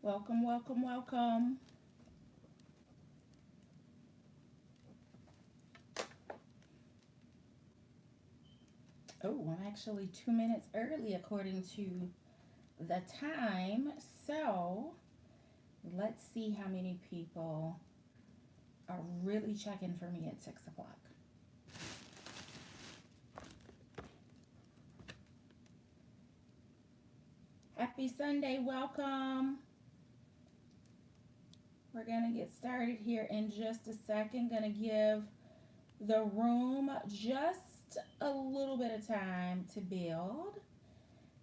Welcome, welcome, welcome. Oh, I'm actually 2 minutes early according to the time. So let's see how many people are really checking for me at 6 o'clock. Happy Sunday, welcome. We're going to get started here in just a second. Going to give the room just a little bit of time to build.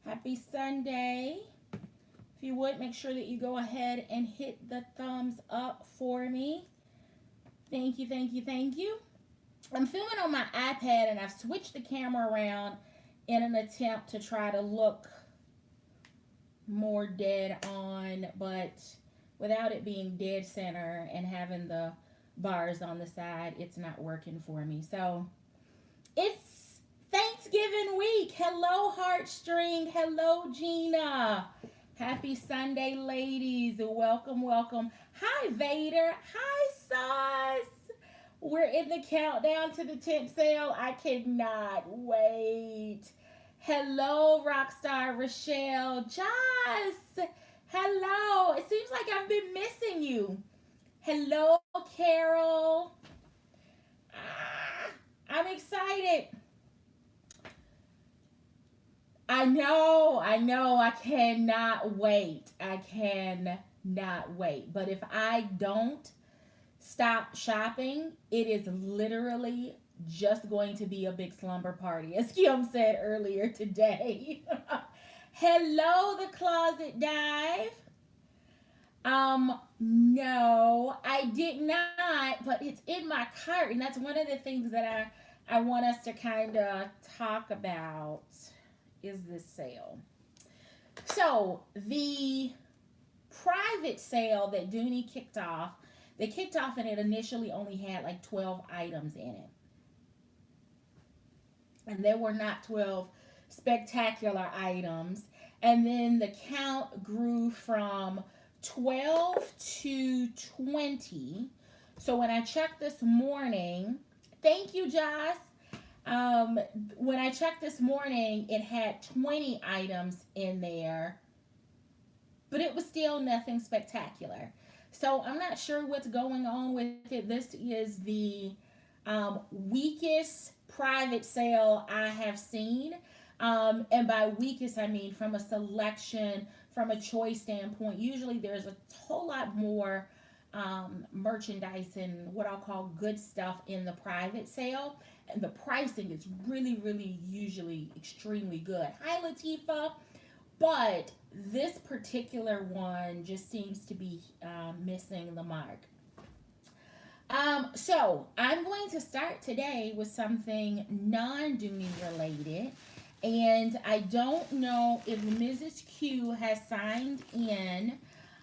Happy Sunday. If you would, make sure that you go ahead and hit the thumbs up for me. Thank you, thank you, thank you. I'm filming on my iPad and I've switched the camera around in an attempt to try to look more dead on, but without it being dead center and having the bars on the side, it's not working for me. So it's Thanksgiving week. Hello, Heartstring. Hello, Gina. Happy Sunday, ladies. Welcome, welcome. Hi, Vader. Hi, Sauce. We're in the countdown to the tent sale. I cannot wait. Hello, Rockstar Rochelle. Joss. Hello. It seems like I've been missing you. Hello, Carol. I'm excited. I cannot wait. I cannot wait. But if I don't stop shopping, it is literally just going to be a big slumber party, as Kim said earlier today. Hello, the closet dive. No, I did not, but it's in my cart, and that's one of the things that I want us to kind of talk about is this sale. So the private sale that Dooney kicked off, they kicked off and it initially only had like 12 items in it. And there were not 12 spectacular items. And then the count grew from 12 to 20. So when I checked this morning, thank you, Joss. When I checked this morning, it had 20 items in there, but it was still nothing spectacular. So I'm not sure what's going on with it. This is the weakest private sale I have seen. And by weakest, I mean from a selection, from a choice standpoint. Usually there's a whole lot more merchandise and what I'll call good stuff in the private sale. And the pricing is really, really usually extremely good. Hi, Latifa. But this particular one just seems to be missing the mark. So I'm going to start today with something non-Dooney related. And I don't know if Mrs. Q has signed in,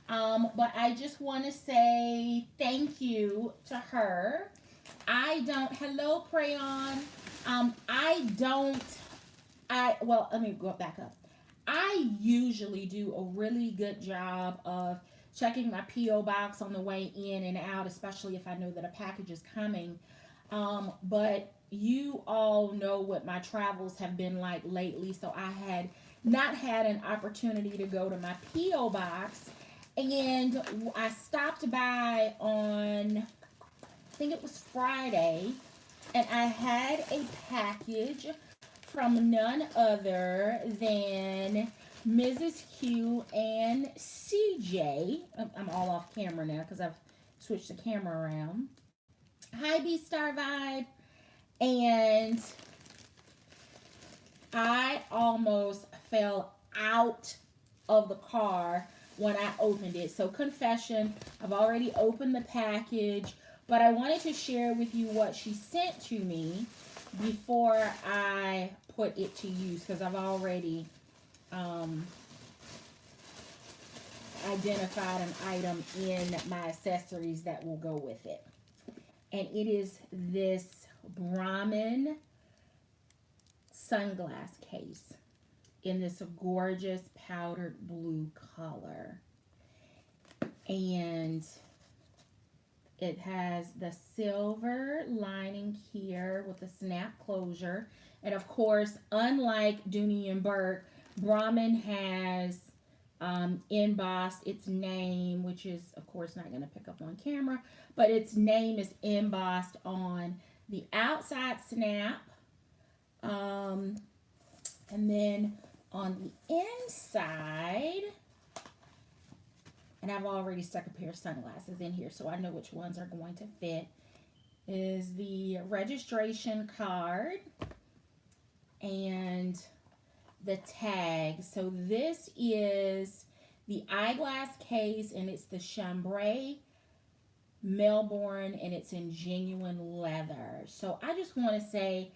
but I just want to say thank you to her. I don't, hello, Prayon. I don't, well, let me go back up. I usually do a really good job of checking my P.O. box on the way in and out, especially if I know that a package is coming. But you all know what my travels have been like lately, so I had not had an opportunity to go to my P.O. box. And I stopped by on, I think it was Friday, and I had a package from none other than Mrs. Q and CJ. I'm all off camera now because I've switched the camera around. Hi, B Star Vibe. And I almost fell out of the car when I opened it. So, confession, I've already opened the package, but I wanted to share with you what she sent to me before I put it to use because I've already identified an item in my accessories that will go with it. And it is this Brahmin sunglass case in this gorgeous powdered blue color. And it has the silver lining here with the snap closure. And of course, unlike Dooney and Bourke, Brahmin has embossed its name, which is, of course, not going to pick up on camera, but its name is embossed on the outside snap. And then on the inside, and I've already stuck a pair of sunglasses in here so I know which ones are going to fit, is the registration card and the tag. So this is the eyeglass case, and it's the chambray Melbourne, and it's in genuine leather. So I just want to say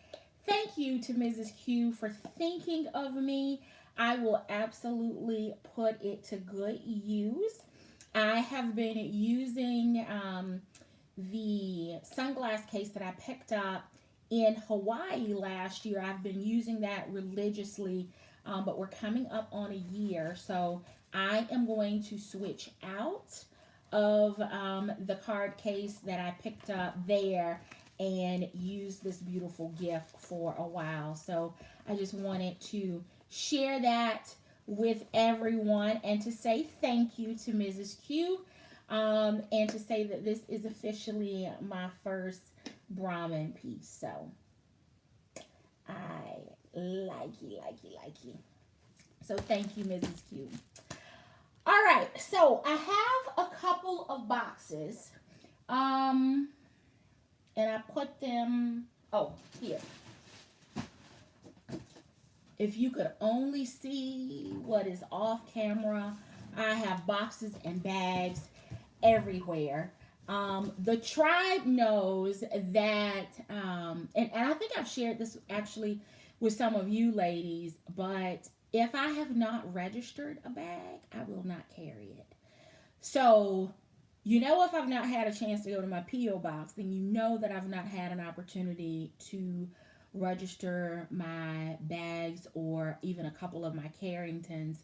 thank you to Mrs. Q for thinking of me. I will absolutely put it to good use. I have been using the sunglass case that I picked up in Hawaii last year. I've been using that religiously, but we're coming up on a year. So I am going to switch out of the card case that I picked up there and use this beautiful gift for a while. So I just wanted to share that with everyone and to say thank you to Mrs. Q, and to say that this is officially my first Brahmin piece. So I like you. So thank you, Mrs. Q. All right, so I have a couple of boxes, and I put them, here. If you could only see what is off camera, I have boxes and bags everywhere. The tribe knows that, and I think I've shared this actually with some of you ladies, but if I have not registered a bag, I will not carry it. So, if I've not had a chance to go to my P.O. box, then you know that I've not had an opportunity to register my bags or even a couple of my Carringtons.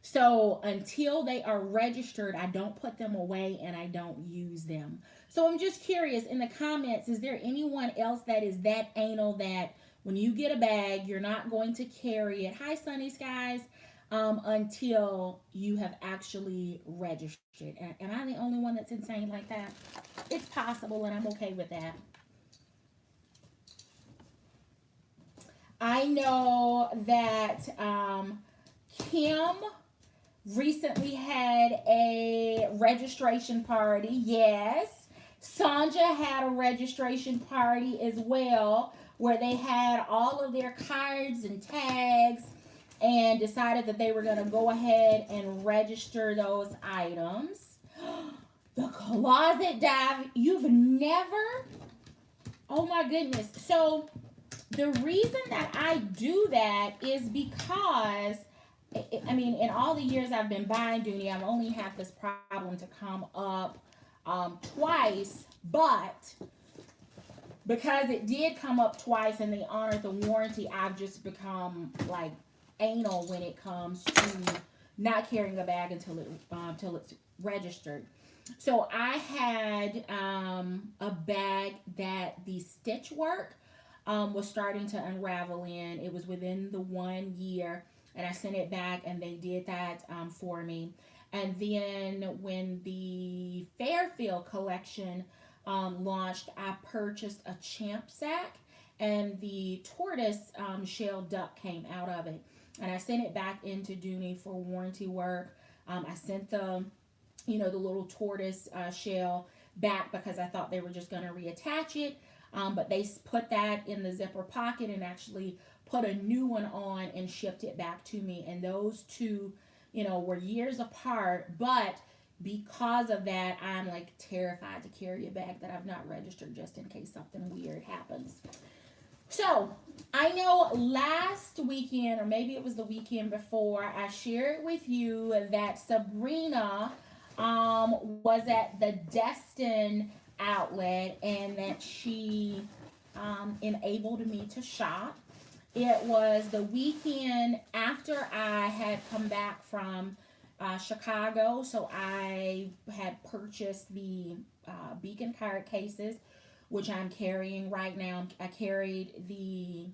So until they are registered, I don't put them away and I don't use them. So I'm just curious, in the comments, is there anyone else that is that anal that when you get a bag, you're not going to carry it? Hi, Sunny Skies. Until you have actually registered. Am I the only one that's insane like that? It's possible, and I'm okay with that. I know that Kim recently had a registration party. Yes. Sanja had a registration party as well, where they had all of their cards and tags and decided that they were going to go ahead and register those items. The closet dive. You've never... Oh my goodness. So the reason that I do that is because, in all the years I've been buying Dooney, I've only had this problem to come up twice, but because it did come up twice and they honored the warranty, I've just become like anal when it comes to not carrying a bag until it's registered. So I had a bag that the stitch work was starting to unravel in. It was within the 1 year, and I sent it back, and they did that for me. And then when the Fairfield collection launched, I purchased a champ sack, and the tortoise shell duck came out of it. And I sent it back into Dooney for warranty work. I sent the little tortoise shell back because I thought they were just going to reattach it. But they put that in the zipper pocket and actually put a new one on and shipped it back to me. And those two, were years apart. But because of that, I'm like terrified to carry a bag that I've not registered just in case something weird happens. So I know last weekend, or maybe it was the weekend before, I shared with you that Sabrina was at the Destin outlet and that she enabled me to shop. It was the weekend after I had come back from Chicago. So I had purchased the beacon card cases, which I'm carrying right now. I carried the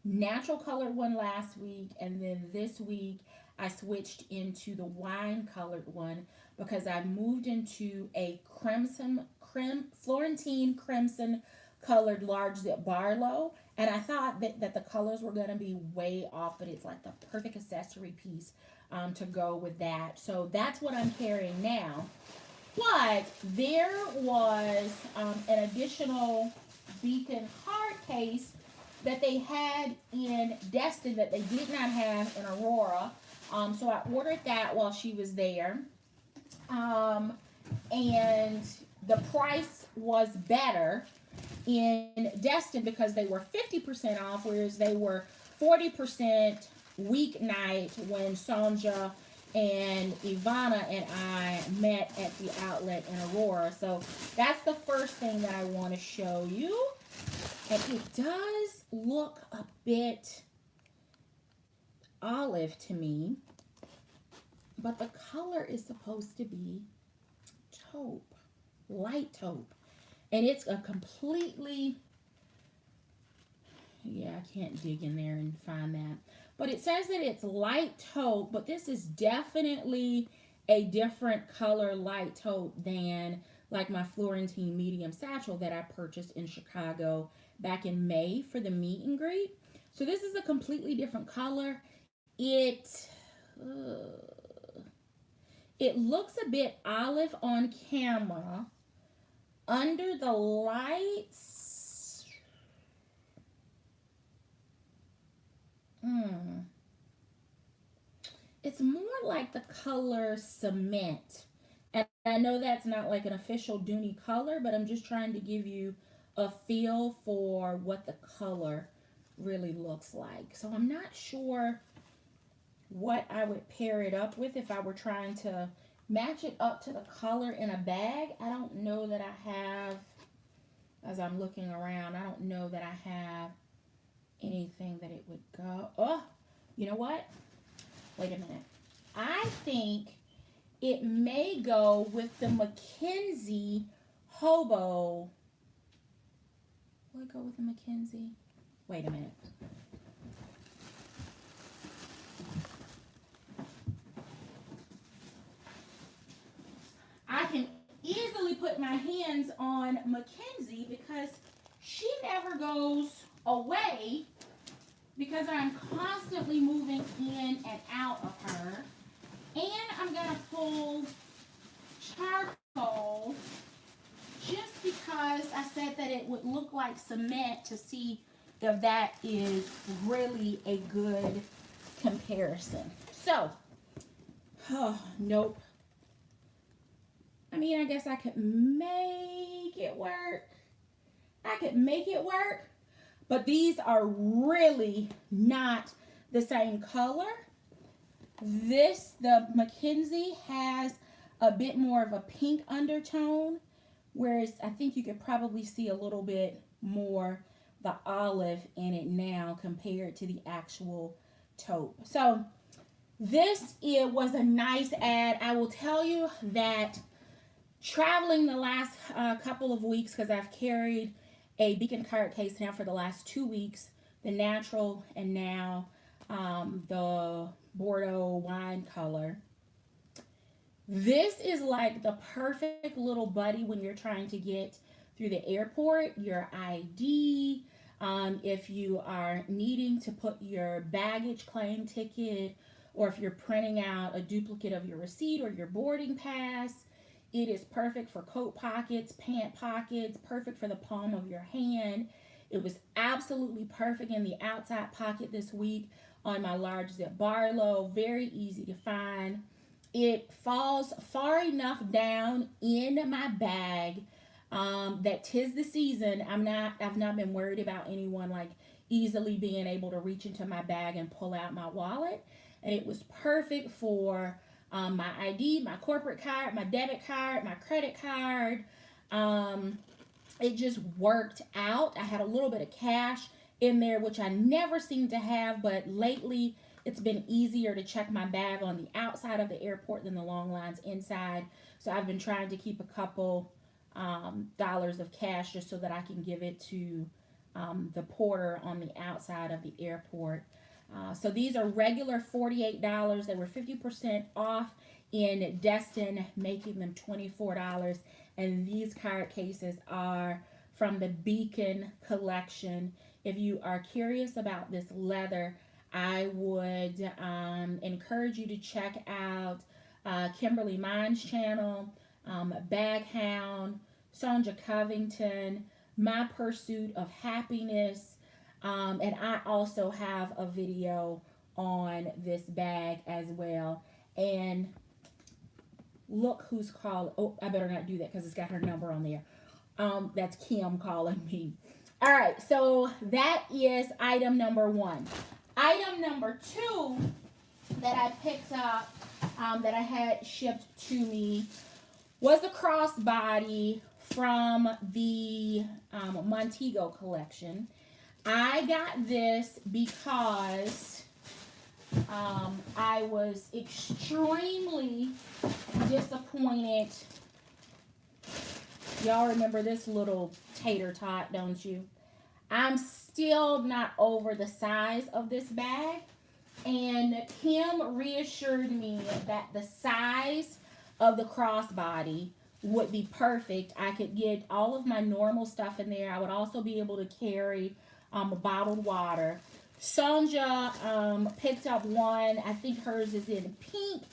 natural colored one last week, and then this week I switched into the wine colored one because I moved into a Florentine crimson colored large zip Barlow, and I thought that the colors were going to be way off, but it's like the perfect accessory piece to go with that. So that's what I'm carrying now. But there was an additional beacon card case that they had in Destin that they did not have in Aurora. So I ordered that while she was there. And the price was better in Destin because they were 50% off, whereas they were 40% weeknight when Sonja and Ivana and I met at the outlet in Aurora. So that's the first thing that I want to show you. And it does look a bit olive to me, but the color is supposed to be taupe, light taupe. And it's a completely, yeah, I can't dig in there and find that. But it says that it's light taupe, but this is definitely a different color light taupe than like my Florentine medium satchel that I purchased in Chicago back in May for the meet and greet. So this is a completely different color. It looks a bit olive on camera. Under the lights, it's more like the color cement. And I know that's not like an official Dooney color, but I'm just trying to give you a feel for what the color really looks like. So I'm not sure what I would pair it up with if I were trying to match it up to the color in a bag. I don't know that I have, as I'm looking around, I don't know that I have anything that it would go. Oh, you know what? Wait a minute. I think it may go with the McKinsey Hobo. Will it go with the McKinsey? Wait a minute. I can easily put my hands on Mackenzie because she never goes away because I'm constantly moving in and out of her. And I'm going to pull charcoal just because I said that it would look like cement to see if that is really a good comparison. So, oh, nope. I mean, I guess I could make it work. But these are really not the same color. The McKinsey has a bit more of a pink undertone, whereas I think you could probably see a little bit more the olive in it now compared to the actual taupe. So it was a nice ad. I will tell you that traveling the last couple of weeks, because I've carried a beacon card case now for the last 2 weeks, the natural and now the Bordeaux wine color. This is like the perfect little buddy when you're trying to get through the airport, your ID, if you are needing to put your baggage claim ticket, or if you're printing out a duplicate of your receipt or your boarding pass. It is perfect for coat pockets, pant pockets, perfect for the palm of your hand. It was absolutely perfect in the outside pocket this week on my large zip Barlow. Very easy to find. It falls far enough down in my bag that 'tis the season. I've not been worried about anyone like easily being able to reach into my bag and pull out my wallet. And it was perfect for my ID, my corporate card, my debit card, my credit card. It just worked out. I had a little bit of cash in there, which I never seem to have, but lately It's been easier to check my bag on the outside of the airport than the long lines inside. So I've been trying to keep a couple dollars of cash just so that I can give it to the porter on the outside of the airport. So these are regular $48. They were 50% off in Destin, making them $24. And these card cases are from the Beacon collection. If you are curious about this leather, I would encourage you to check out Kimberly Mine's channel, Bag Hound, Sonja Covington, My Pursuit of Happiness, and I also have a video on this bag as well. And look who's calling. Oh, I better not do that because it's got her number on there. That's Kim calling me. All right, so that is item number 1. Item number 2 that I picked up, that I had shipped to me, was the crossbody from the Montego collection. I got this because I was extremely disappointed. Y'all remember this little tater tot, don't you? I'm still not over the size of this bag. And Kim reassured me that the size of the crossbody would be perfect. I could get all of my normal stuff in there. I would also be able to carry bottled water. Sonja picked up one. I think hers is in pink,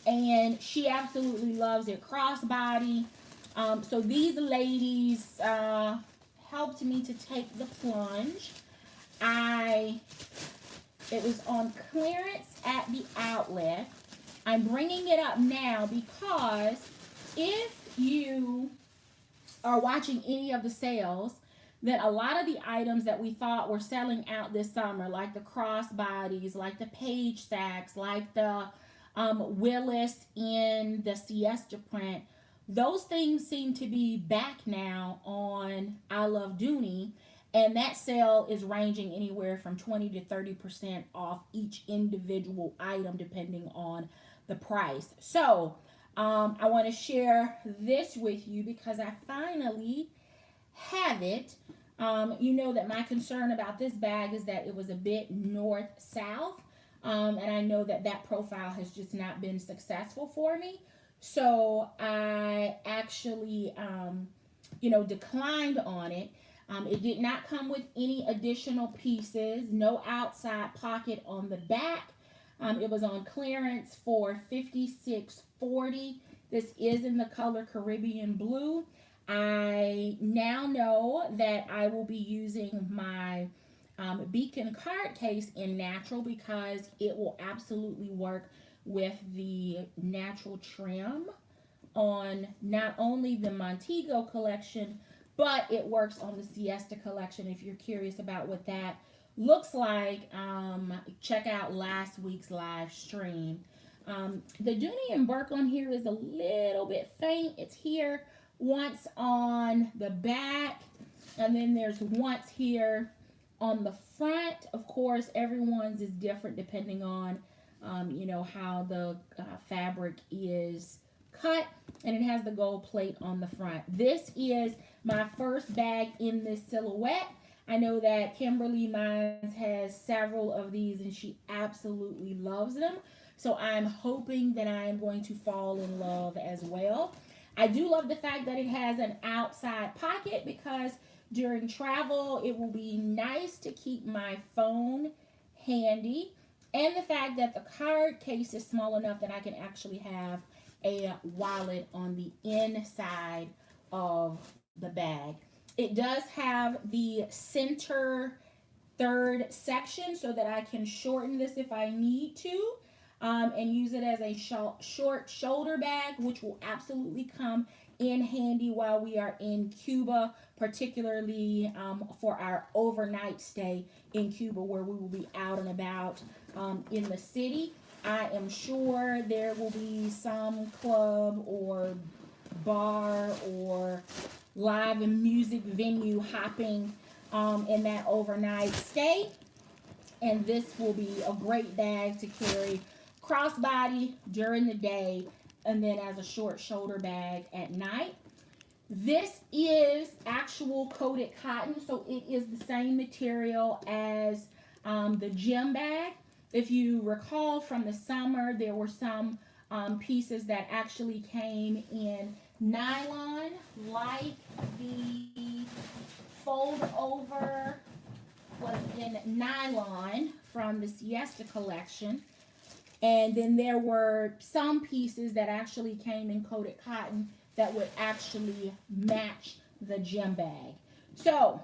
and she absolutely loves it. Crossbody. So these ladies helped me to take the plunge. It was on clearance at the outlet. I'm bringing it up now because if you are watching any of the sales, then a lot of the items that we thought were selling out this summer, like the crossbodies, like the page sacks, like the Willis in the siesta print, those things seem to be back now on I Love Dooney, and that sale is ranging anywhere from 20 to 30% off each individual item depending on the price. So I want to share this with you because I finally have it. You know that my concern about this bag is that it was a bit north-south, and I know that that profile has just not been successful for me. So I actually, declined on it. It did not come with any additional pieces, no outside pocket on the back. It was on clearance for $56.40. This is in the color Caribbean blue. I now know that I will be using my Beacon card case in natural because it will absolutely work with the natural trim on not only the Montego collection, but it works on the Siesta collection. If you're curious about what that looks like, check out last week's live stream. The Dooney Bourke on here is a little bit faint. It's here once on the back, and then there's once here on the front. Of course, everyone's is different depending on how the fabric is cut, and it has the gold plate on the front. This is my first bag in this silhouette. I know that Kimberly Mines has several of these and she absolutely loves them. So I'm hoping that I am going to fall in love as well. I do love the fact that it has an outside pocket because during travel it will be nice to keep my phone handy. And the fact that the card case is small enough that I can actually have a wallet on the inside of the bag. It does have the center third section so that I can shorten this if I need to, and use it as a short shoulder bag, which will absolutely come in handy while we are in Cuba, particularly for our overnight stay in Cuba where we will be out and about in the city. I am sure there will be some club or bar or live and music venue hopping in that overnight stay. And this will be a great bag to carry crossbody during the day and then as a short shoulder bag at night. This is actual coated cotton, so it is the same material as the gym bag. If you recall from the summer, there were some pieces that actually came in nylon, like the fold over was in nylon from the Siesta collection. And then there were some pieces that actually came in coated cotton that would actually match the gym bag. So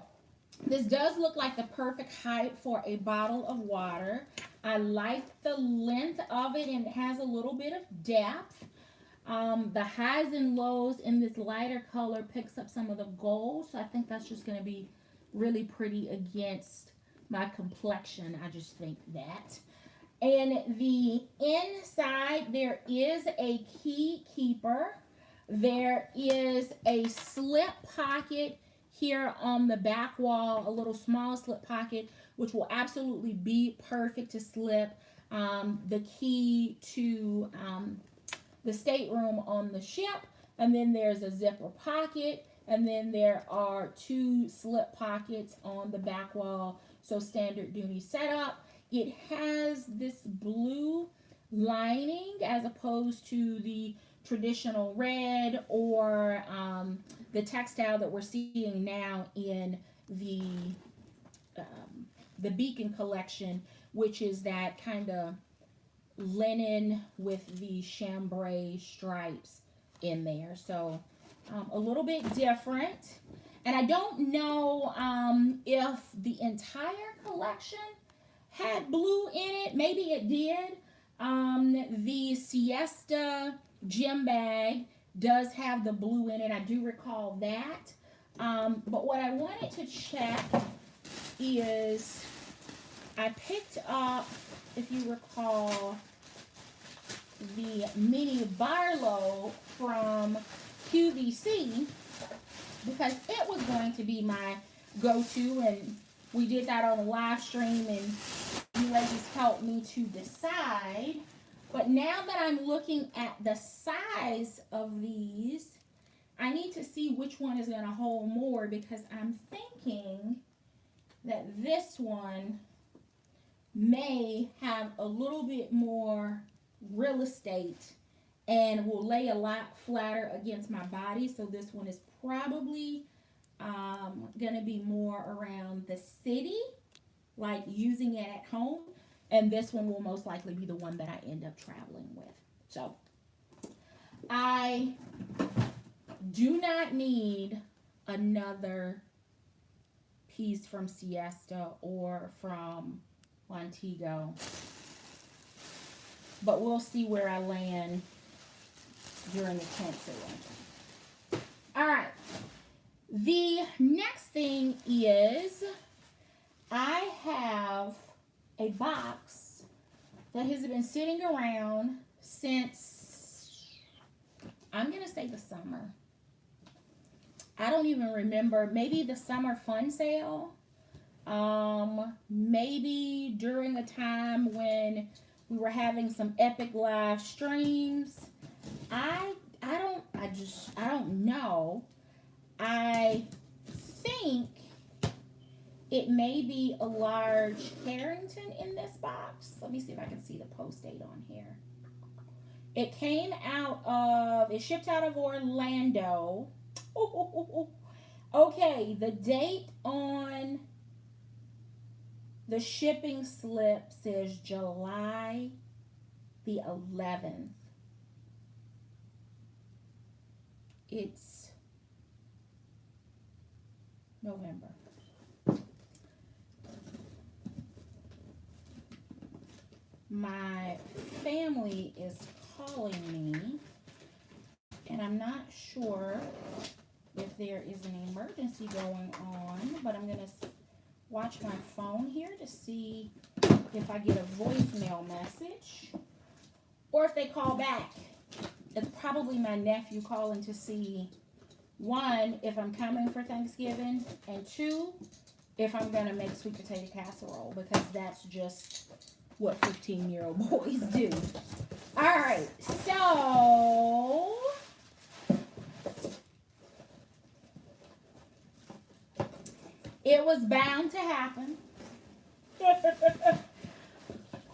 this does look like the perfect height for a bottle of water. I like the length of it, and it has a little bit of depth. The highs and lows in this lighter color picks up some of the gold, so I think that's just going to be really pretty against my complexion. I just think that. And the inside, there is a key keeper. There is a slip pocket here on the back wall, a little small slip pocket, which will absolutely be perfect to slip the key to the stateroom on the ship. And then there's a zipper pocket, and then there are 2 slip pockets on the back wall. So standard Dooney setup. It has this blue lining as opposed to the traditional red or the textile that we're seeing now in the Beacon collection, which is that kind of linen with the chambray stripes in there. So a little bit different. And I don't know if the entire collection had blue in it. Maybe it did. The Siesta gym bag does have the blue in it. I do recall that. But what I wanted to check is I picked up, if you recall, the mini Barlow from QVC because it was going to be my go-to, and we did that on a live stream, and you ladies helped me to decide. But now that I'm looking at the size of these, I need to see which one is going to hold more, because I'm thinking that this one may have a little bit more real estate and will lay a lot flatter against my body. So this one is probably going to be more around the city, like using it at home. And this one will most likely be the one that I end up traveling with. So I do not need another piece from Siesta or from Montego, but we'll see where I land during the cancel. All right. The next thing is I have a box that has been sitting around since, I'm going to say, the summer. I don't even remember. Maybe the summer fun sale. Maybe during the time when we were having some epic live streams. I don't know. I think it may be a large Carrington in this box. Let me see if I can see the post date on here. It came out of, it shipped out of Orlando. Okay, the date on the shipping slip says July the 11th. It's November. My family is calling me, and I'm not sure if there is an emergency going on, but I'm going to watch my phone here to see if I get a voicemail message or if they call back. It's probably my nephew calling to see, one, if I'm coming for Thanksgiving, and two, if I'm going to make sweet potato casserole, because that's just what 15-year-old boys do. All right, so it was bound to happen.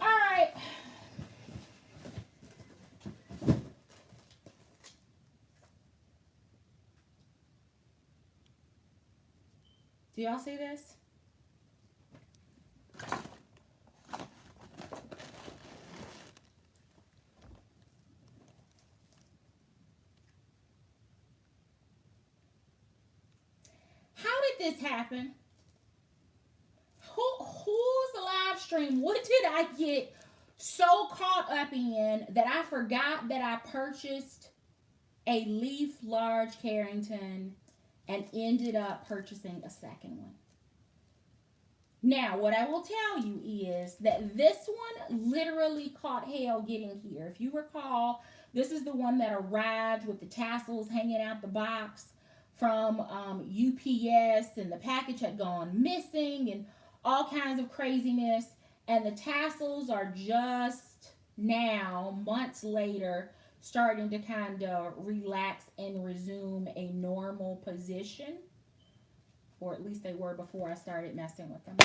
All right. Do y'all see this? How did this happen? Whose live stream? What did I get so caught up in that I forgot that I purchased a Leaf Large Carrington and ended up purchasing a second one? Now, what I will tell you is that this one literally caught hell getting here. If you recall, this is the one that arrived with the tassels hanging out the box from UPS, and the package had gone missing and all kinds of craziness. And the tassels are just now, months later, starting to kind of relax and resume a normal position. Or at least they were before I started messing with them.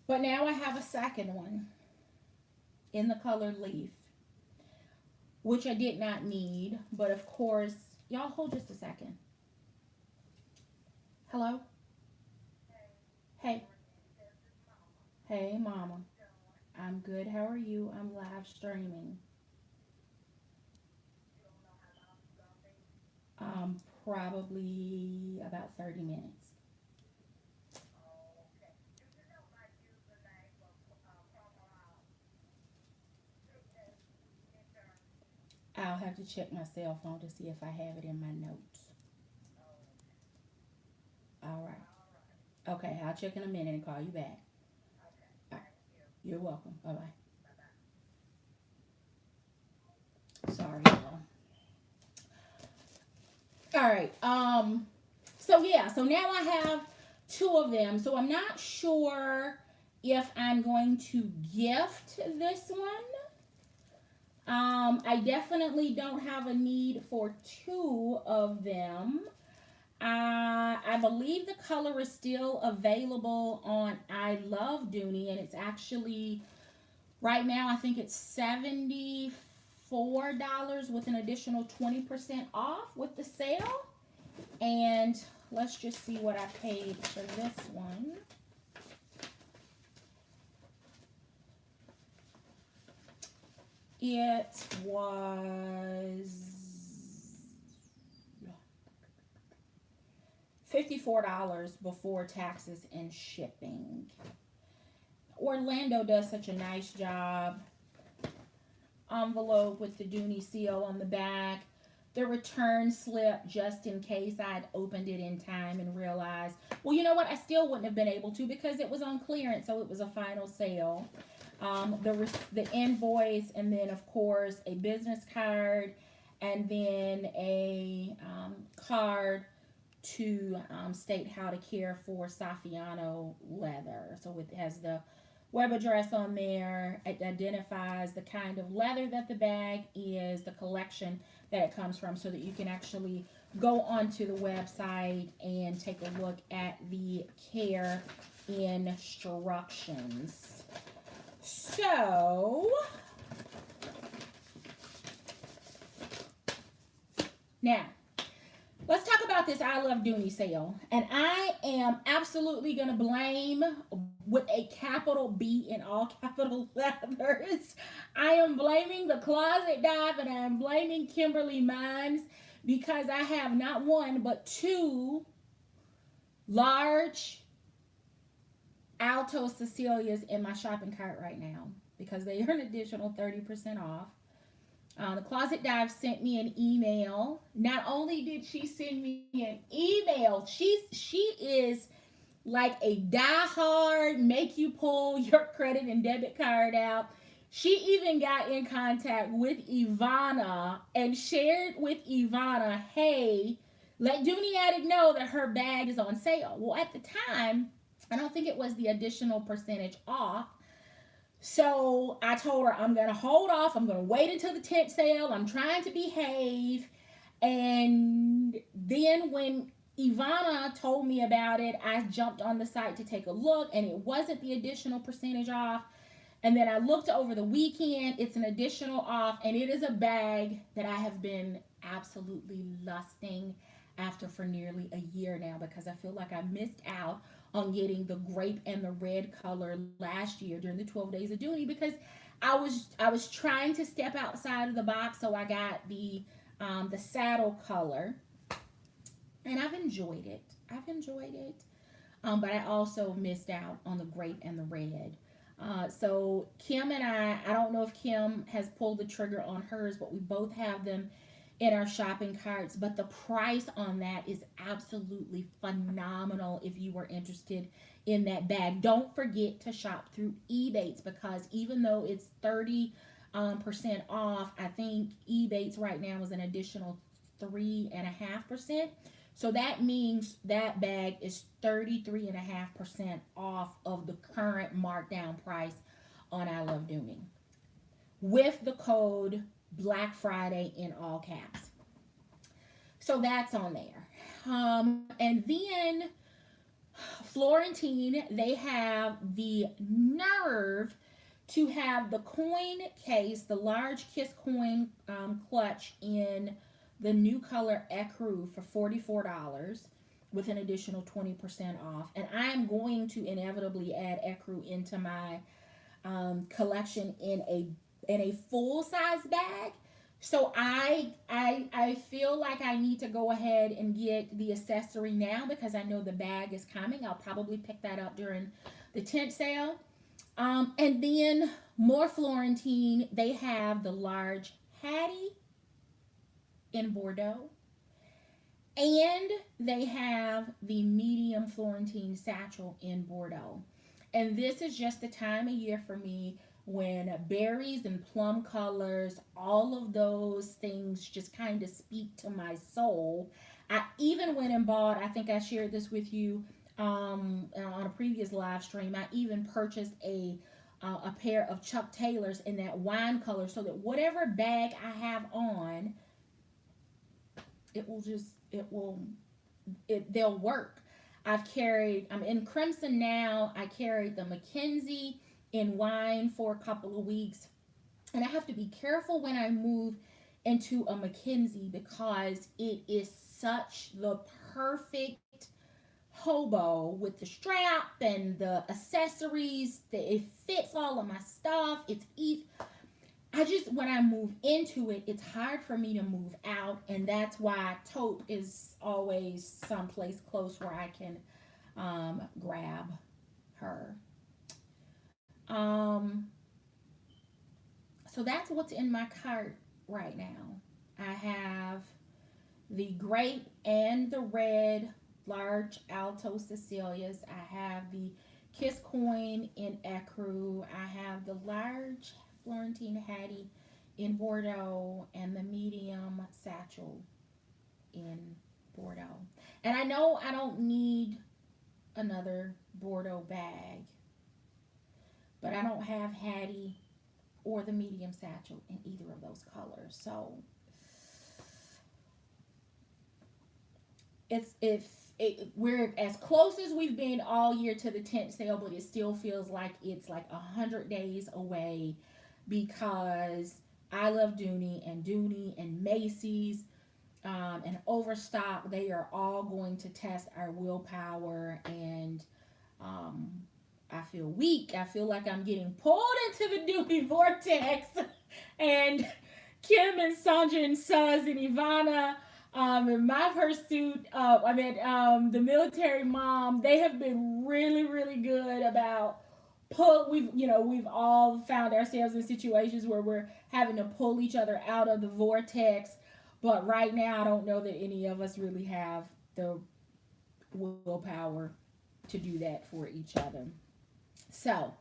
But now I have a second one in the colored leaf, which I did not need. But of course, y'all hold just a second. Hello? Hey. Hey, Mama. I'm good. How are you? I'm live streaming. Probably about 30 minutes. I'll have to check my cell phone to see if I have it in my notes. All right. Okay, I'll check in a minute and call you back. All right. You're welcome. Bye-bye. Sorry, y'all. All right. So yeah, so now I have two of them. So I'm not sure if I'm going to gift this one. I definitely don't have a need for two of them. I believe the color is still available on I Love Dooney, and it's actually right now I think it's $74 with an additional 20% off with the sale. And let's just see what I paid for this one. It was $54 before taxes and shipping. Orlando does such a nice job. Envelope with the Dooney seal on the back. The return slip, just in case I'd opened it in time and realized, well, you know what? I still wouldn't have been able to because it was on clearance, so it was a final sale. The invoice, and then, of course, a business card, and then a card to state how to care for Saffiano leather. So it has the web address on there. It identifies the kind of leather that the bag is, the collection that it comes from, so that you can actually go onto the website and take a look at the care instructions. So now let's talk about this I Love Dooney sale. And I am absolutely going to blame, with a capital B in all capital letters, I am blaming the Closet Dive, and I am blaming Kimberly Mines, because I have not one but two large Alto Cecilias in my shopping cart right now, because they are an additional 30% off. The Closet Dive sent me an email. Not only did she send me an email, she is like a diehard, make you pull your credit and debit card out. She even got in contact with Ivana and shared with Ivana, hey, let Dooney Addict know that her bag is on sale. Well, at the time, I don't think it was the additional percentage off. So I told her, I'm going to hold off. I'm going to wait until the tent sale. I'm trying to behave. And then when Ivana told me about it, I jumped on the site to take a look, and it wasn't the additional percentage off. And then I looked over the weekend, it's an additional off, and it is a bag that I have been absolutely lusting after for nearly a year now, because I feel like I missed out on getting the grape and the red color last year during the 12 days of Dooney, because I was trying to step outside of the box. So I got the saddle color, and I've enjoyed it. But I also missed out on the grape and the red. So Kim and I don't know if Kim has pulled the trigger on hers, but we both have them in our shopping carts. But the price on that is absolutely phenomenal if you were interested in that bag. Don't forget to shop through eBates, because even though it's 30% off, I think eBates right now is an additional 3.5%. So that means that bag is 33.5% off of the current markdown price on I Love Dooney, with the code Black Friday in all caps. So that's on there. And then Florentine, they have the nerve to have the coin case, the large Kiss coin clutch in the new color ecru for $44 with an additional 20% off. And I'm going to inevitably add ecru into my collection in a full size bag. So I feel like I need to go ahead and get the accessory now, because I know the bag is coming. I'll probably pick that up during the tent sale. And then more Florentine, they have the large Hattie in Bordeaux, and they have the medium Florentine satchel in Bordeaux. And this is just the time of year for me when berries and plum colors, all of those things just kind of speak to my soul. I even went and bought, I think I shared this with you on a previous live stream, I even purchased a pair of Chuck Taylors in that wine color, so that whatever bag I have on, they'll work. I'm in crimson now. I carried the Mackenzie in wine for a couple of weeks. And I have to be careful when I move into a Mackenzie, because it is such the perfect hobo with the strap and the accessories. It fits all of my stuff. It's easy. When I move into it, it's hard for me to move out, and that's why tote is always someplace close where I can grab her. So that's what's in my cart right now. I have the grape and the red large Alto Cecilias. I have the Kiss coin in ecru. I have the large Florentine Hattie in Bordeaux, and the medium satchel in Bordeaux. And I know I don't need another Bordeaux bag, but I don't have Hattie or the medium satchel in either of those colors. So we're as close as we've been all year to the tent sale, but it still feels like it's like 100 days away, because I Love Dooney and Macy's and Overstock, they are all going to test our willpower, and I feel weak. I feel like I'm getting pulled into the Dooney vortex. And Kim and Sandra and Suz and Ivana, in my pursuit of, the military mom, they have been really, really good about we've all found ourselves in situations where we're having to pull each other out of the vortex. But right now, I don't know that any of us really have the willpower to do that for each other. So,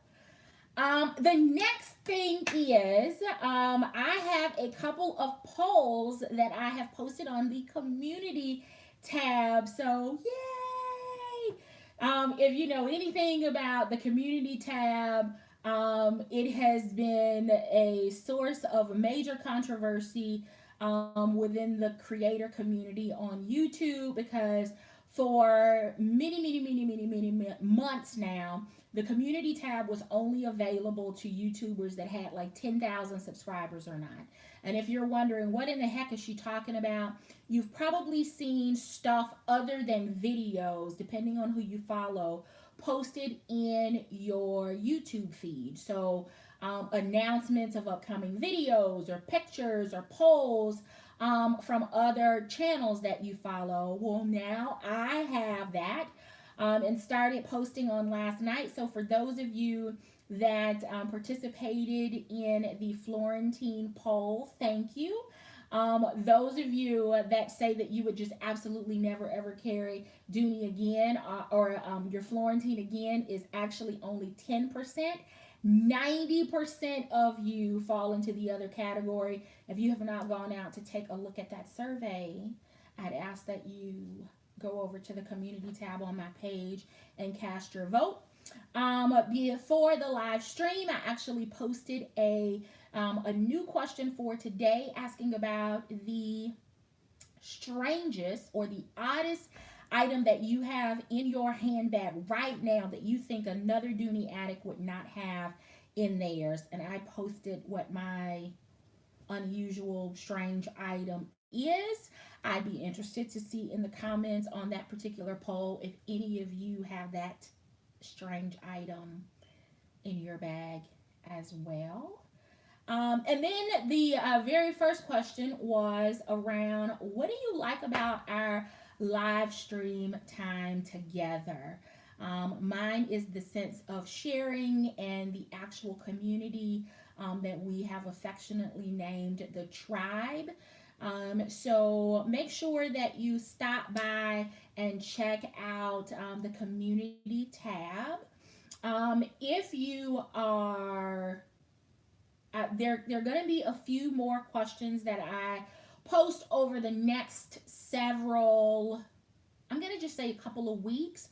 the next thing is, I have a couple of polls that I have posted on the community tab. So yay! If you know anything about the community tab, it has been a source of major controversy within the creator community on YouTube because for many months now, the community tab was only available to YouTubers that had like 10,000 subscribers or not. And if you're wondering what in the heck is she talking about, you've probably seen stuff other than videos, depending on who you follow, posted in your YouTube feed. So announcements of upcoming videos or pictures or polls from other channels that you follow. Well, now I have that and started posting on last night. So for those of you that participated in the Florentine poll, thank you. Those of you that say that you would just absolutely never ever carry Dooney again or your Florentine again is actually only 10%. 90% of you fall into the other category. If you have not gone out to take a look at that survey, I'd ask that you go over to the community tab on my page and cast your vote. Before the live stream, I actually posted a new question for today asking about the strangest or the oddest item that you have in your handbag right now that you think another Dooney addict would not have in theirs. And I posted what my unusual, strange item is. I'd be interested to see in the comments on that particular poll if any of you have that strange item in your bag as well. And then the very first question was around what do you like about our live stream time together? Mine is the sense of sharing and the actual community that we have affectionately named the tribe. So make sure that you stop by and check out the community tab. If you are there are going to be a few more questions that I post over the next several, I'm going to just say a couple of weeks,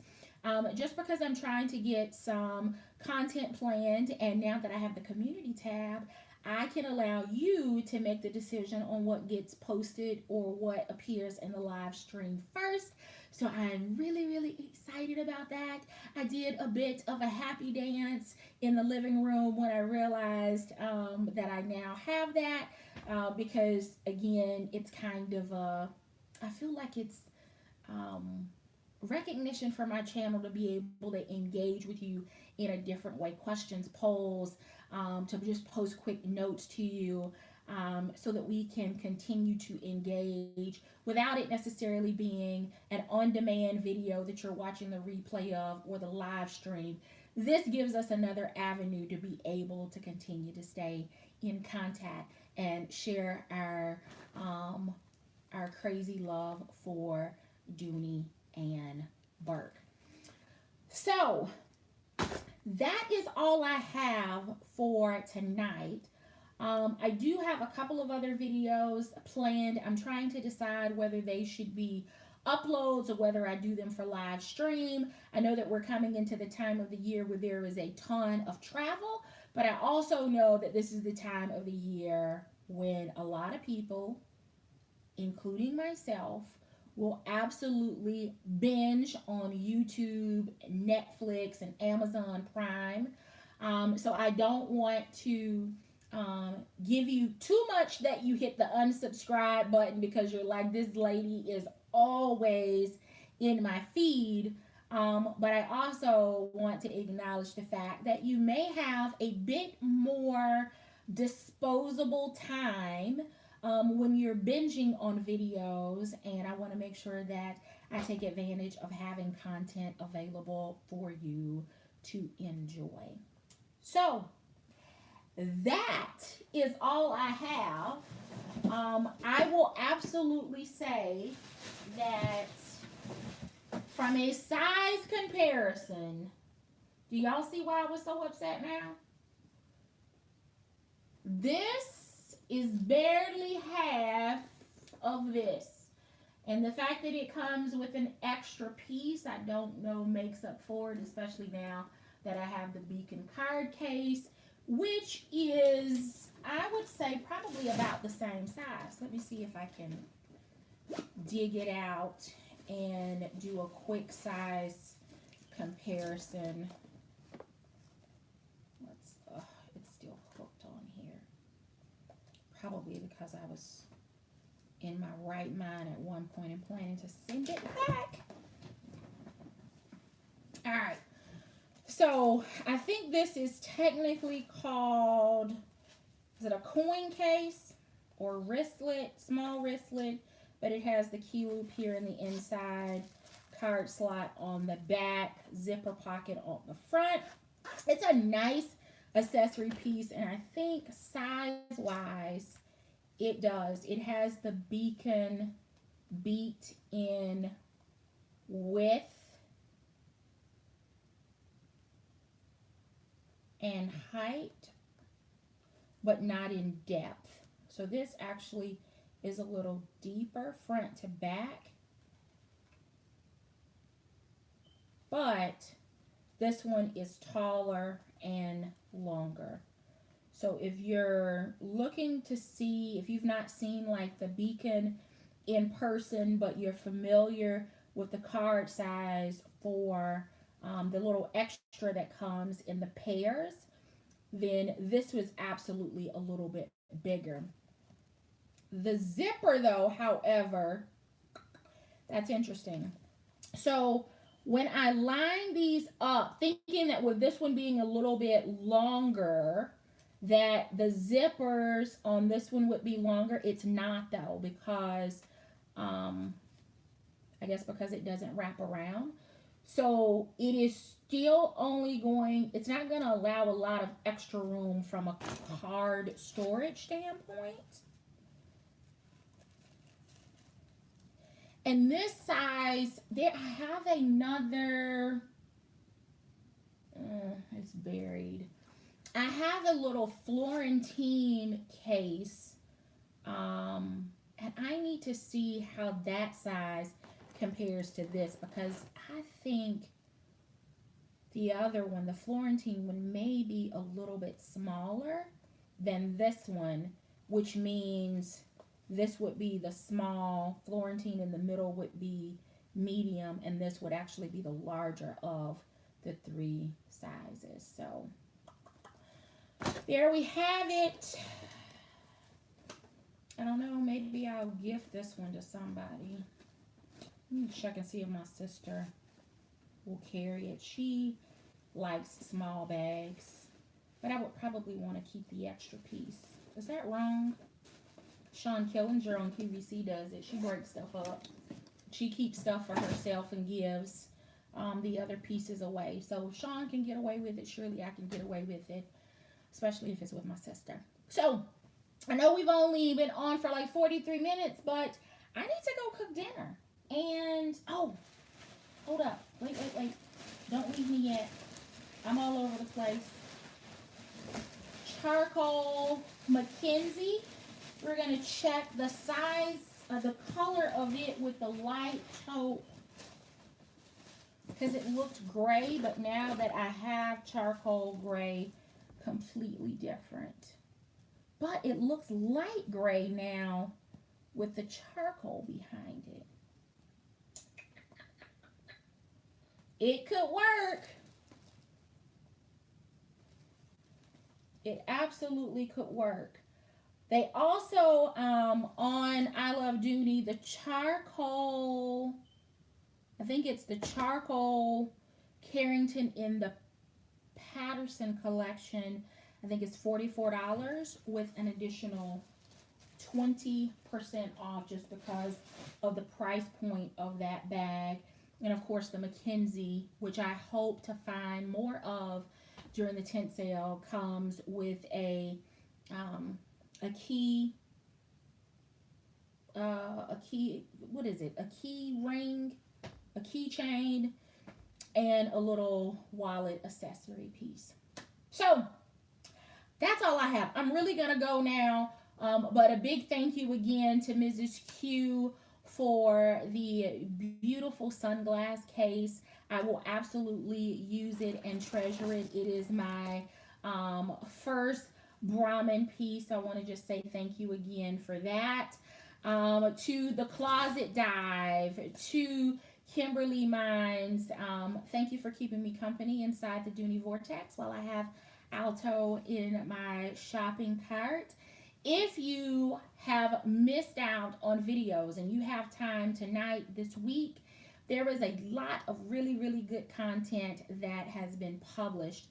just because I'm trying to get some content planned. And now that I have the community tab, I can allow you to make the decision on what gets posted or what appears in the live stream first. So I'm really excited about that. I did a bit of a happy dance in the living room when I realized that I now have that because, again, it's kind of I feel like it's recognition for my channel to be able to engage with you in a different way. Questions, polls, to just post quick notes to you so that we can continue to engage without it necessarily being an on-demand video that you're watching the replay of or the live stream. This gives us another avenue to be able to continue to stay in contact and share our crazy love for Dooney and Bourke. So that is all I have for tonight. I do have a couple of other videos planned. I'm trying to decide whether they should be uploads or whether I do them for live stream. I know that we're coming into the time of the year where there is a ton of travel, but I also know that this is the time of the year when a lot of people, including myself, will absolutely binge on YouTube, Netflix, and Amazon Prime. So I don't want to give you too much that you hit the unsubscribe button because you're like, this lady is always in my feed. But I also want to acknowledge the fact that you may have a bit more disposable time when you're binging on videos, and I want to make sure that I take advantage of having content available for you to enjoy. So that is all I have. I will absolutely say that from a size comparison, do y'all see why I was so upset now? This is barely half of this. And the fact that it comes with an extra piece, I don't know, makes up for it, especially now that I have the beacon card case, which is, I would say, probably about the same size. Let me see if I can dig it out and do a quick size comparison. It's still hooked on here. Probably because I was in my right mind at one point and planning to send it back. All right. So I think this is technically called, is it a coin case or wristlet, small wristlet, but it has the key loop here in the inside, card slot on the back, zipper pocket on the front. It's a nice accessory piece, and I think size-wise, it does. It has the beacon beat in width and height, but not in depth. So this actually is a little deeper front to back, but this one is taller and longer. So if you're looking to see, if you've not seen like the beacon in person, but you're familiar with the card size for the little extra that comes in the pairs, then this was absolutely a little bit bigger. The zipper though, however, that's interesting. So when I line these up, thinking that with this one being a little bit longer, that the zippers on this one would be longer. It's not though, because I guess because it doesn't wrap around. So it is still only going, it's not going to allow a lot of extra room from a card storage standpoint. And this size, there I have another, it's buried. I have a little Florentine case, and I need to see how that size compares to this, because I think the other one, the Florentine one, may be a little bit smaller than this one, which means this would be the small, Florentine in the middle would be medium, and this would actually be the larger of the three sizes. So there we have it. I don't know, maybe I'll gift this one to somebody. Let me check and see if my sister will carry it. She likes small bags, but I would probably want to keep the extra piece. Is that wrong? Sean Killinger on QVC does it. She breaks stuff up. She keeps stuff for herself and gives the other pieces away. So if Sean can get away with it, surely I can get away with it, especially if it's with my sister. So I know we've only been on for like 43 minutes, but I need to go cook dinner. And, oh, hold up. Wait. Don't leave me yet. I'm all over the place. Charcoal Mackenzie. We're going to check the size, the color of it with the light taupe, because it looked gray, but now that I have charcoal gray, completely different. But it looks light gray now with the charcoal behind it. It could work. It absolutely could work. They also, on I Love Dooney, the charcoal, I think it's the charcoal Carrington in the Patterson collection. I think it's $44 with an additional 20% off just because of the price point of that bag. And of course the Mackenzie, which I hope to find more of during the tent sale, comes with a key, what is it? A key ring, a keychain, and a little wallet accessory piece. So that's all I have. I'm really gonna go now. But a big thank you again to Mrs. Q for the beautiful sunglass case. I will absolutely use it and treasure it. It is my first Brahmin piece. I want to just say thank you again for that. To the Closet Dive, to Kimberly Mines, thank you for keeping me company inside the Dooney Vortex while I have Alto in my shopping cart. If you have missed out on videos and you have time tonight, this week, there is a lot of really, really good content that has been published.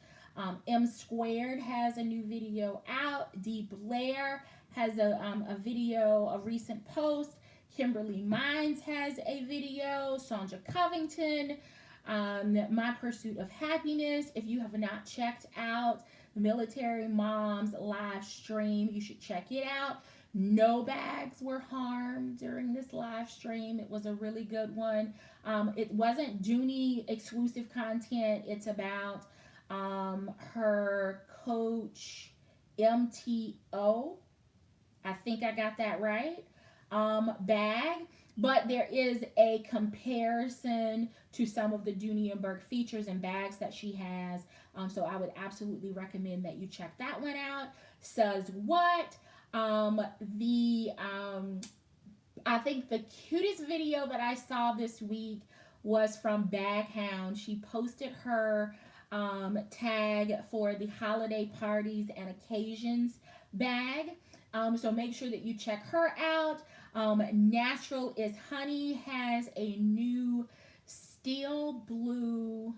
M Squared has a new video out. D Blair has a video, a recent post. Kimberly Mines has a video. Sonja Covington, My Pursuit of Happiness. If you have not checked out the Military Moms live stream, you should check it out. No bags were harmed during this live stream. It was a really good one. It wasn't Dooney exclusive content. It's about her coach MTO. I think I got that right. Bag. But there is a comparison to some of the Dooney and Bourke features and bags that she has. So I would absolutely recommend that you check that one out. Says what? I think the cutest video that I saw this week was from Baghound. She posted her tag for the holiday parties and occasions bag. So make sure that you check her out. Natural is Honey has a new steel blue,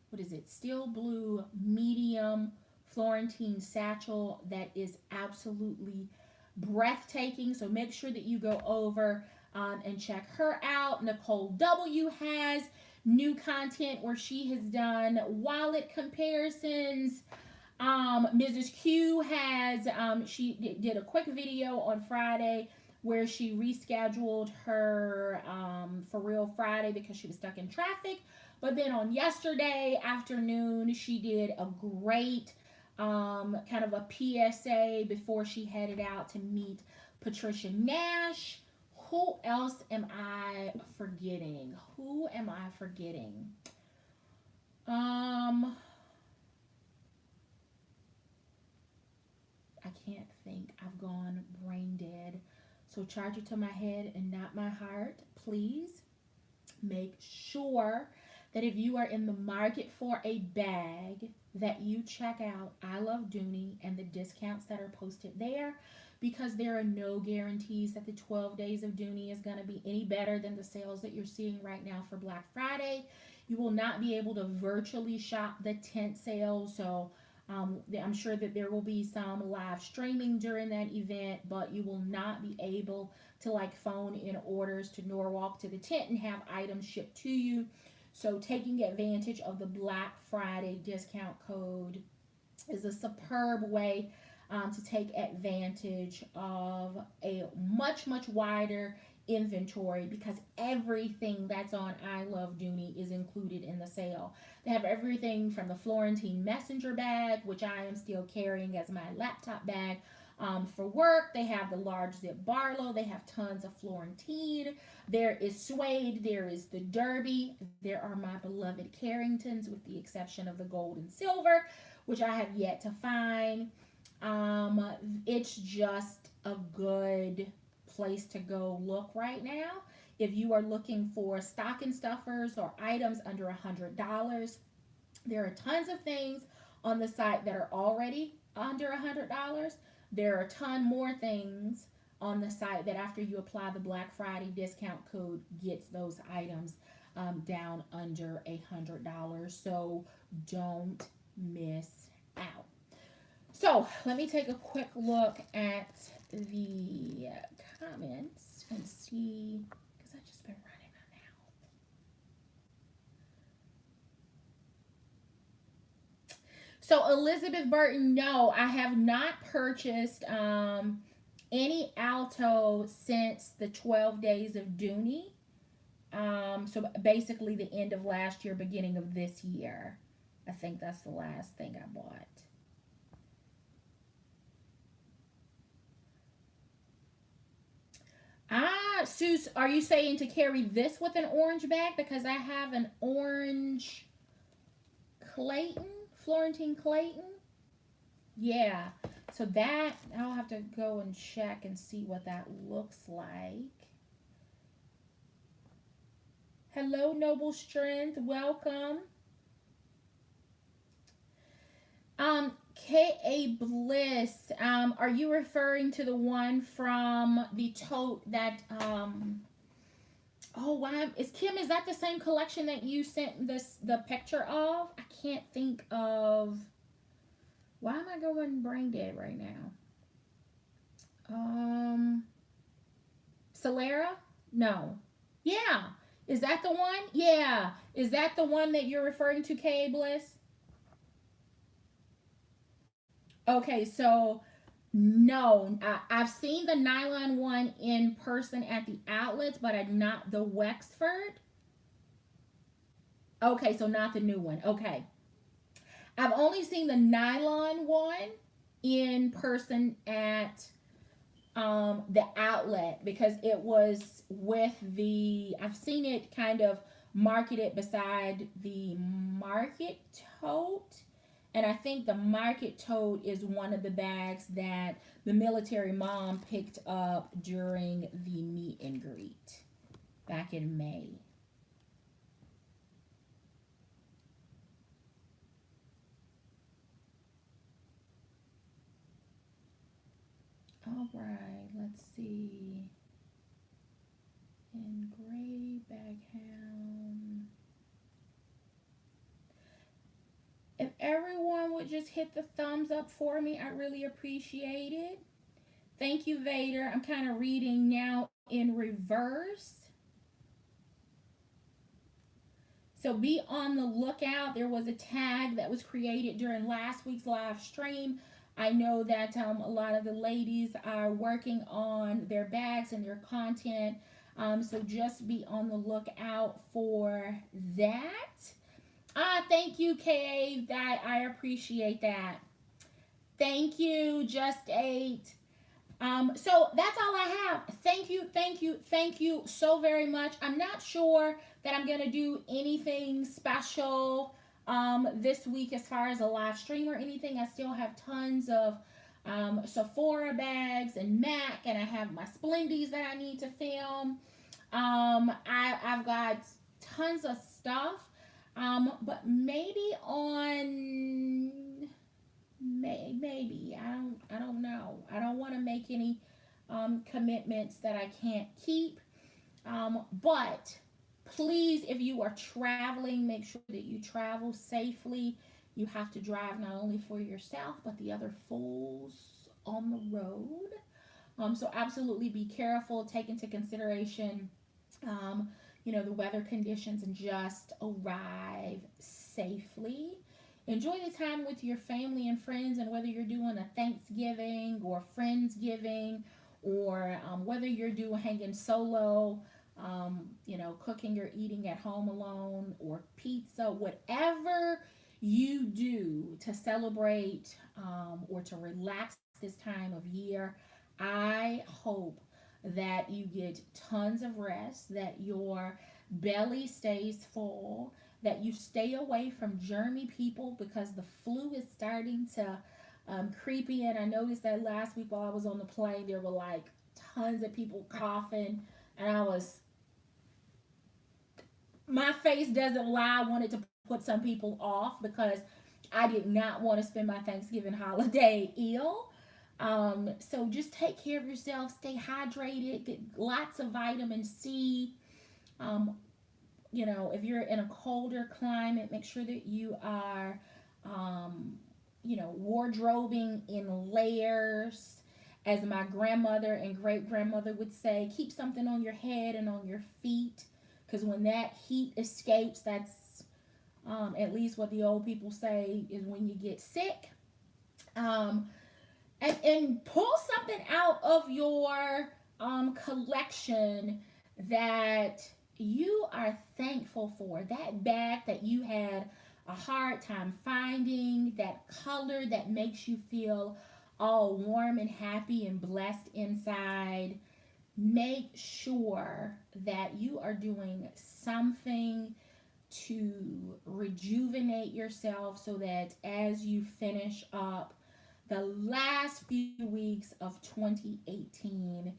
what is it? Steel blue medium Florentine satchel that is absolutely breathtaking. So make sure that you go over and check her out. Nicole W has new content where she has done wallet comparisons. Mrs. Q has, she did a quick video on Friday where she rescheduled her For Real Friday because she was stuck in traffic. But then on yesterday afternoon, she did a great kind of a PSA before she headed out to meet Patricia Nash. Who else am I forgetting? Who am I forgetting? I can't think. I've gone brain dead. So charge it to my head and not my heart, please. Make sure that if you are in the market for a bag, that you check out I Love Dooney and the discounts that are posted there, because there are no guarantees that the 12 days of Dooney is going to be any better than the sales that you're seeing right now for Black Friday. You will not be able to virtually shop the tent sale, so I'm sure that there will be some live streaming during that event, but you will not be able to like phone in orders to Norwalk to the tent and have items shipped to you. So taking advantage of the Black Friday discount code is a superb way to take advantage of a much, much wider inventory, because everything that's on I Love Dooney is included in the sale. They have everything from the Florentine messenger bag, which I am still carrying as my laptop bag for work. They have the large zip Barlow. They have tons of Florentine. There is suede. There is the derby. There are my beloved Carringtons, with the exception of the gold and silver, which I have yet to find. It's just a good place to go look right now. If you are looking for stocking stuffers or items under $100, there are tons of things on the site that are already under $100. There are a ton more things on the site that after you apply the Black Friday discount code gets those items down under $100. So don't miss out. So let me take a quick look at the comments and see, because I've just been running my mouth. So Elizabeth Burton, no, I have not purchased any Alto since the 12 days of Dooney. So basically the end of last year, beginning of this year. I think that's the last thing I bought. Ah, Sue, are you saying to carry this with an orange bag? Because I have an orange Clayton, Florentine Clayton. Yeah. So that, I'll have to go and check and see what that looks like. Hello, Noble Strength. Welcome. K.A. Bliss, are you referring to the one from the tote that, oh, wow, is that the same collection that you sent the picture of? I can't think of, why am I going brain dead right now? Solera? No. Yeah. Is that the one? Yeah. Is that the one that you're referring to, K.A. Bliss? Okay, so no, I've seen the nylon one in person at the outlets, but I not the Wexford. Okay, so not the new one. Okay, I've only seen the nylon one in person at the outlet because it was with the. I've seen it kind of marketed beside the market tote. And I think the market tote is one of the bags that the military mom picked up during the meet and greet back in May. All right, let's see. In gray bag ham. If everyone would just hit the thumbs up for me, I'd really appreciate it. Thank you, Vader. I'm kind of reading now in reverse. So be on the lookout. There was a tag that was created during last week's live stream. I know that a lot of the ladies are working on their bags and their content. So just be on the lookout for that. Thank you, Kay. That I appreciate that. Thank you, Just Eight. So that's all I have. Thank you so very much. I'm not sure that I'm gonna do anything special this week as far as a live stream or anything. I still have tons of Sephora bags and MAC, and I have my Splendies that I need to film. I've got tons of stuff, but maybe on maybe I don't know. I don't want to make any commitments that I can't keep. But please, if you are traveling, make sure that you travel safely. You have to drive not only for yourself but the other fools on the road. So absolutely be careful. Take into consideration, the weather conditions, and just arrive safely. Enjoy the time with your family and friends, and whether you're doing a Thanksgiving or Friendsgiving, or whether you're doing hanging solo, cooking or eating at home alone, or pizza, whatever you do to celebrate or to relax this time of year, I hope that you get tons of rest, that your belly stays full, that you stay away from germy people because the flu is starting to creep in. I noticed that last week while I was on the plane, there were like tons of people coughing, and my face doesn't lie. I wanted to put some people off because I did not want to spend my Thanksgiving holiday ill. So just take care of yourself, stay hydrated, get lots of vitamin C. Um, if you're in a colder climate, make sure that you are, wardrobing in layers. As my grandmother and great grandmother would say, keep something on your head and on your feet, because when that heat escapes, that's at least what the old people say is when you get sick. And pull something out of your collection that you are thankful for. That bag that you had a hard time finding, that color that makes you feel all warm and happy and blessed inside. make sure that you are doing something to rejuvenate yourself so that as you finish up the last few weeks of 2018,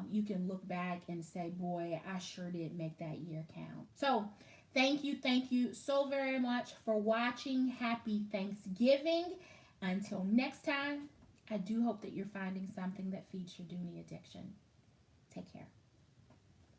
you can look back and say, boy, I sure did make that year count. So, thank you so very much for watching. Happy Thanksgiving. Until next time, I do hope that you're finding something that feeds your Dooney addiction. Take care.